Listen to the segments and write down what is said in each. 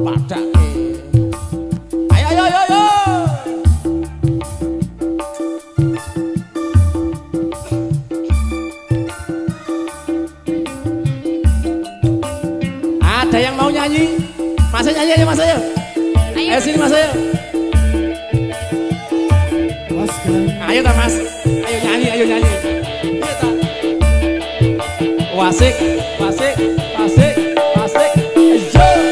padake. Ayo ayo ayo ayo. Ada yang mau nyanyi? Mas nyanyi aja Mas ayo. Ayo sini Mas ayo. Mas, ayo ta Mas. Ayo nyanyi, ayo nyanyi. Ayo ta. Wasik, wasik, wasik, wasik. Ayo.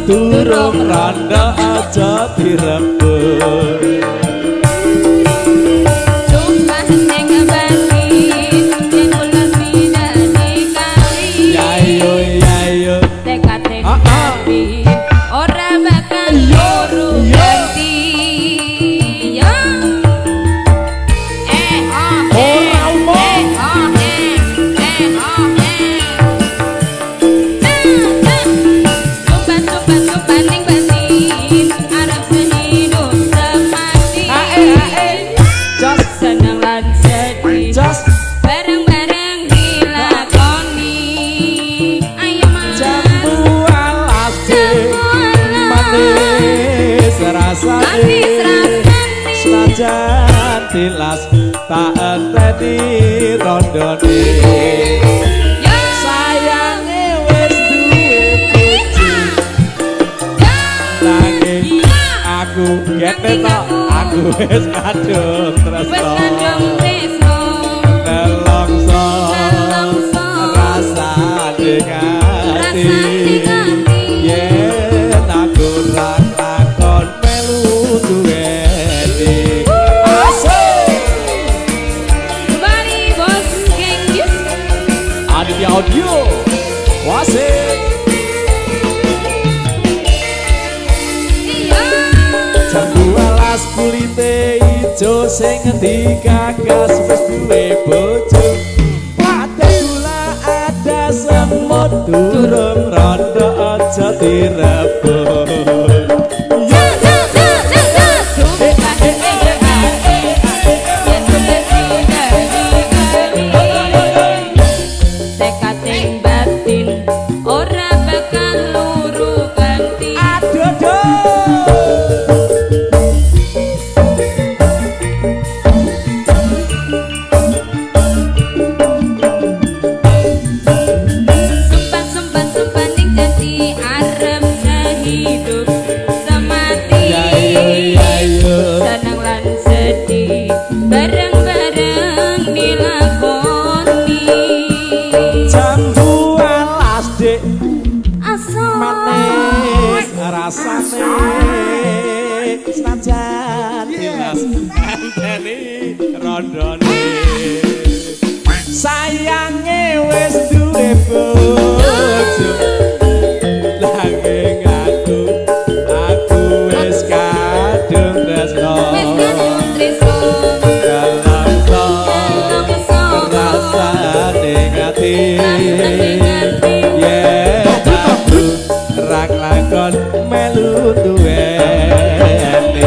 Durung randa aja direbut. Sumpah sing ngebani yen kula pinane kali. Yayo yayo tekate mati ora bakal loro ganti. Yo senajan tilas tak enteni rondone sayange wis duwe bojo nanging aku ketok aku wis kadung tresno nelongso rasane ngati yen aku ra takon melu duwe audio wasik jam 12 kulite ijo sing ngendi gagas wis duwe bojo padha gula ada semut durung rondo aja direbut. Senajan tilas anteni rondone sayange wis duwe bojo nanging aku wis kadung tresno sating ati yen aku rak lakon melu duweni